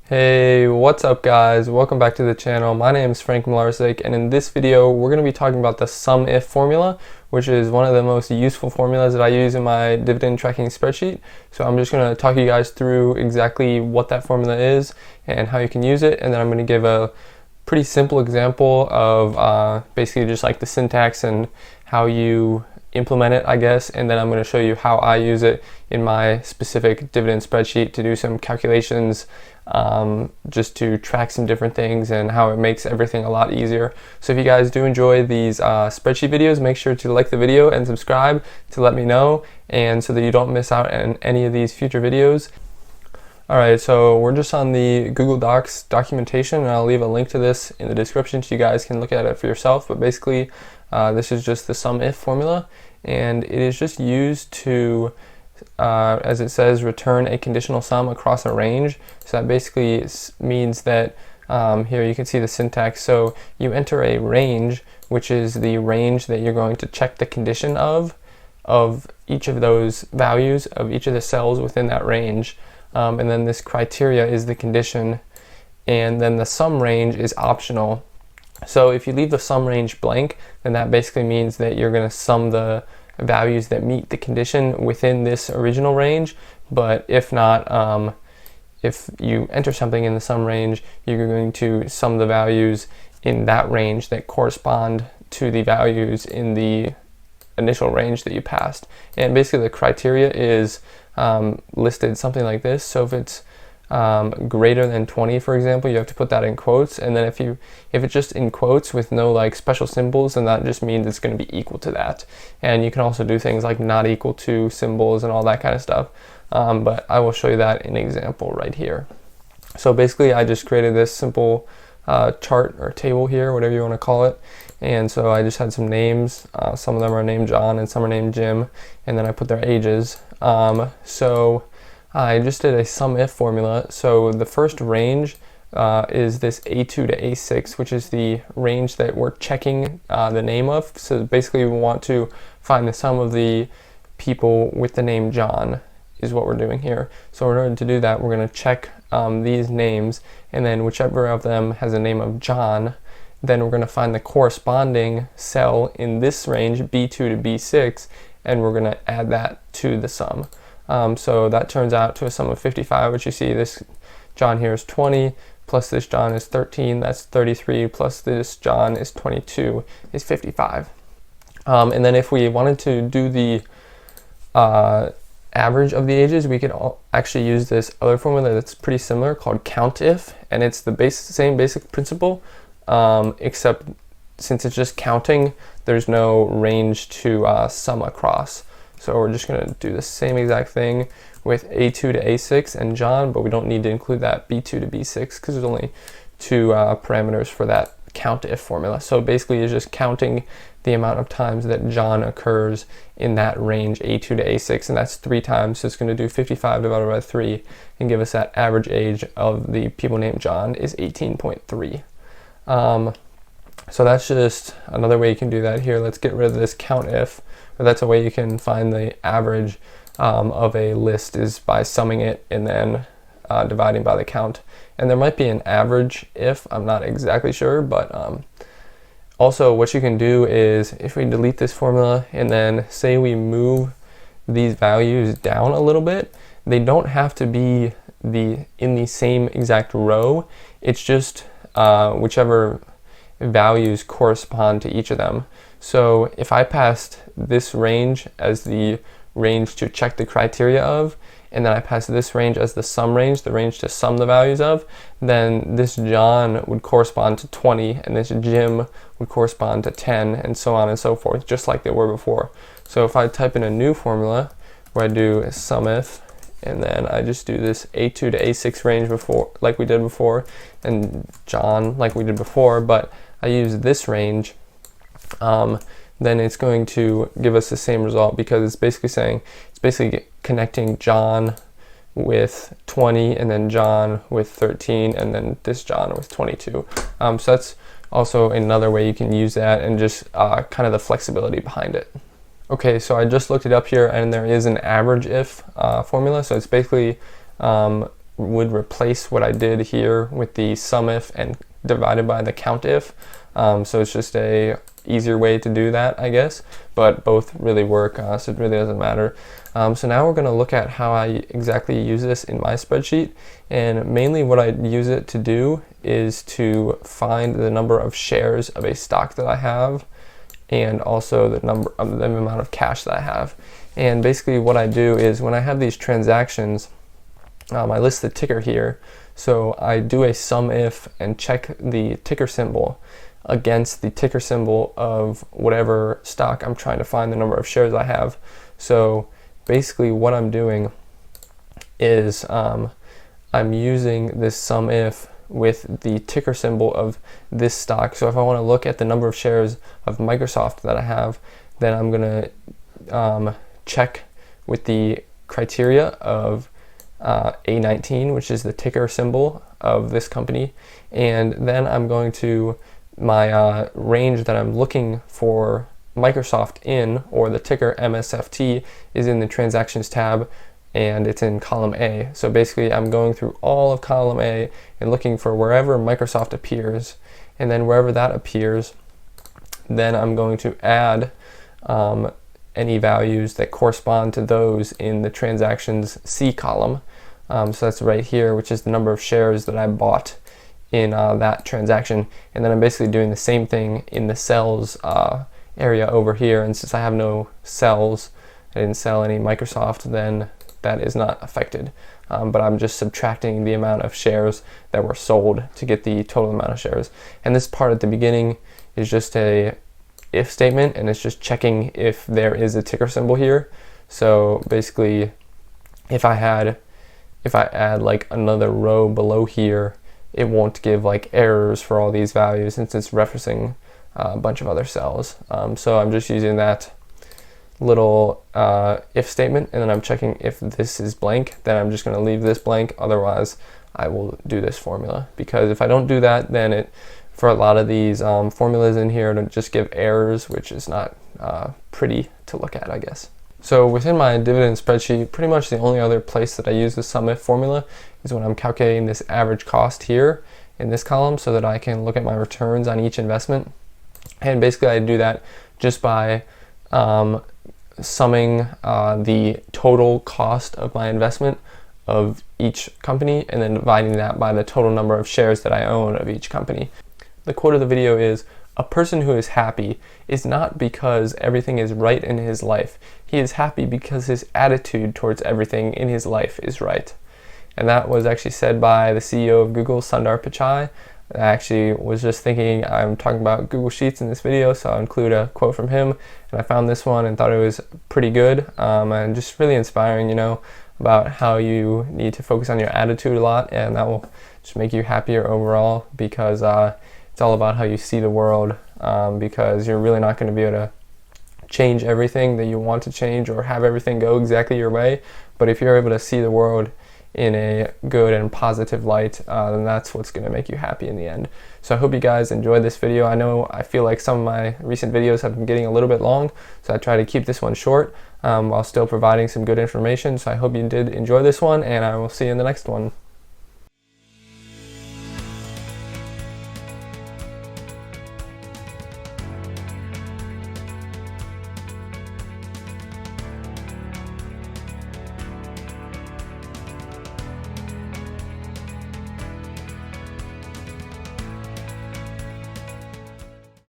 Hey, what's up guys? Welcome back to the channel. My name is Frank Mularcik, and in this video we're going to be talking about the SUMIF formula, which is one of the most useful formulas that I use in my dividend tracking spreadsheet. So I'm just going to talk you guys through exactly what that formula is and how you can use it, and then I'm going to give a pretty simple example of basically just like the syntax and how you implement it, I guess, and then I'm going to show you how I use it in my specific dividend spreadsheet to do some calculations, just to track some different things and how it makes everything a lot easier. So if you guys do enjoy these spreadsheet videos, make sure to like the video and subscribe to let me know, and so that you don't miss out on any of these future videos. Alright, so we're just on the Google Docs documentation, and I'll leave a link to this in the description so you guys can look at it for yourself. But basically, this is just the SUMIF formula, and it is just used to, as it says, return a conditional sum across a range. So that basically means that here you can see the syntax. So you enter a range, which is the range that you're going to check the condition of each of those values of each of the cells within that range. And then this criteria is the condition, and then the sum range is optional. So if you leave the sum range blank, then that basically means that you're going to sum the values that meet the condition within this original range. But if not, if you enter something in the sum range, you're going to sum the values in that range that correspond to the values in the initial range that you passed. And basically the criteria is listed something like this. So if it's greater than 20, for example, you have to put that in quotes, and then if it's just in quotes with no like special symbols, then that just means it's going to be equal to that. And you can also do things like not equal to symbols and all that kind of stuff, but I will show you that in an example right here. So basically I just created this simple chart or table here, whatever you want to call it. And so I just had some names. Some of them are named John and some are named Jim, and then I put their ages. So I just did a SUMIF formula. So the first range is this A2 to A6, which is the range that we're checking the name of. So basically we want to find the sum of the people with the name John is what we're doing here. So in order to do that, we're going to check these names, and then whichever of them has a name of John, then we're going to find the corresponding cell in this range, B2 to B6, and we're going to add that to the sum. So that turns out to a sum of 55, which you see this John here is 20, plus this John is 13, that's 33, plus this John is 22, is 55. And then if we wanted to do the average of the ages, we could actually use this other formula that's pretty similar called COUNTIF, and it's the same basic principle, except since it's just counting, there's no range to sum across. So we're just going to do the same exact thing with A2 to A6 and John, but we don't need to include that B2 to B6 because there's only two parameters for that COUNTIF formula. So basically it's just counting the amount of times that John occurs in that range A2 to A6, and that's 3 times. So it's going to do 55 divided by 3 and give us that average age of the people named John is 18.3. So that's just another way you can do that here. Let's get rid of this COUNTIF. But that's a way you can find the average of a list, is by summing it and then dividing by the count. And there might be an average if, I'm not exactly sure, but also what you can do is if we delete this formula and then say we move these values down a little bit, they don't have to be in the same exact row. It's just whichever values correspond to each of them. So if I passed this range as the range to check the criteria of, and then I passed this range as the sum range, the range to sum the values of, then this John would correspond to 20, and this Jim would correspond to 10, and so on and so forth, just like they were before. So if I type in a new formula where I do SUMIF, and then I just do this A2 to A6 range before, like we did before, and John like we did before, but I use this range, then it's going to give us the same result, because it's basically connecting John with 20 and then John with 13 and then this John with 22. So that's also another way you can use that, and just kind of the flexibility behind it. Okay, so I just looked it up here, and there is an average if formula. So it's basically would replace what I did here with the SUMIF and divided by the COUNTIF. So it's just a easier way to do that, I guess, but both really work, so it really doesn't matter. So now we're going to look at how I exactly use this in my spreadsheet, and mainly what I use it to do is to find the number of shares of a stock that I have, and also the amount of cash that I have. And basically what I do is when I have these transactions, I list the ticker here, so I do a SUMIF and check the ticker symbol against the ticker symbol of whatever stock I'm trying to find the number of shares I have. So basically what I'm doing is I'm using this SUMIF with the ticker symbol of this stock. So if I want to look at the number of shares of Microsoft that I have, then I'm going to check with the criteria of A19, which is the ticker symbol of this company, and then I'm going to my range that I'm looking for Microsoft in, or the ticker MSFT, is in the transactions tab, and it's in column A. So basically I'm going through all of column A and looking for wherever Microsoft appears, and then wherever that appears, then I'm going to add any values that correspond to those in the transactions C column. So that's right here, which is the number of shares that I bought in that transaction. And then I'm basically doing the same thing in the cells area over here. And since I have no cells, I didn't sell any Microsoft, then that is not affected. But I'm just subtracting the amount of shares that were sold to get the total amount of shares. And this part at the beginning is just a if statement, and it's just checking if there is a ticker symbol here. So basically, if I add like another row below here, it won't give like errors for all these values since it's referencing a bunch of other cells. So I'm just using that little if statement, and then I'm checking if this is blank, then I'm just going to leave this blank. Otherwise, I will do this formula, because if I don't do that, then it, for a lot of these formulas in here, to just give errors, which is not pretty to look at, I guess. So within my dividend spreadsheet, pretty much the only other place that I use the SUMIF formula is when I'm calculating this average cost here in this column, so that I can look at my returns on each investment. And basically I do that just by summing the total cost of my investment of each company, and then dividing that by the total number of shares that I own of each company. The quote of the video is, "A person who is happy is not because everything is right in his life. He is happy because his attitude towards everything in his life is right." And that was actually said by the CEO of Google, Sundar Pichai. I actually was just thinking I'm talking about Google Sheets in this video, so I'll include a quote from him. And I found this one and thought it was pretty good, and just really inspiring, about how you need to focus on your attitude a lot, and that will just make you happier overall, because it's all about how you see the world, because you're really not going to be able to change everything that you want to change or have everything go exactly your way. But if you're able to see the world in a good and positive light, then that's what's going to make you happy in the end. So I hope you guys enjoyed this video. I feel like some of my recent videos have been getting a little bit long, so I try to keep this one short while still providing some good information. So I hope you did enjoy this one, and I will see you in the next one.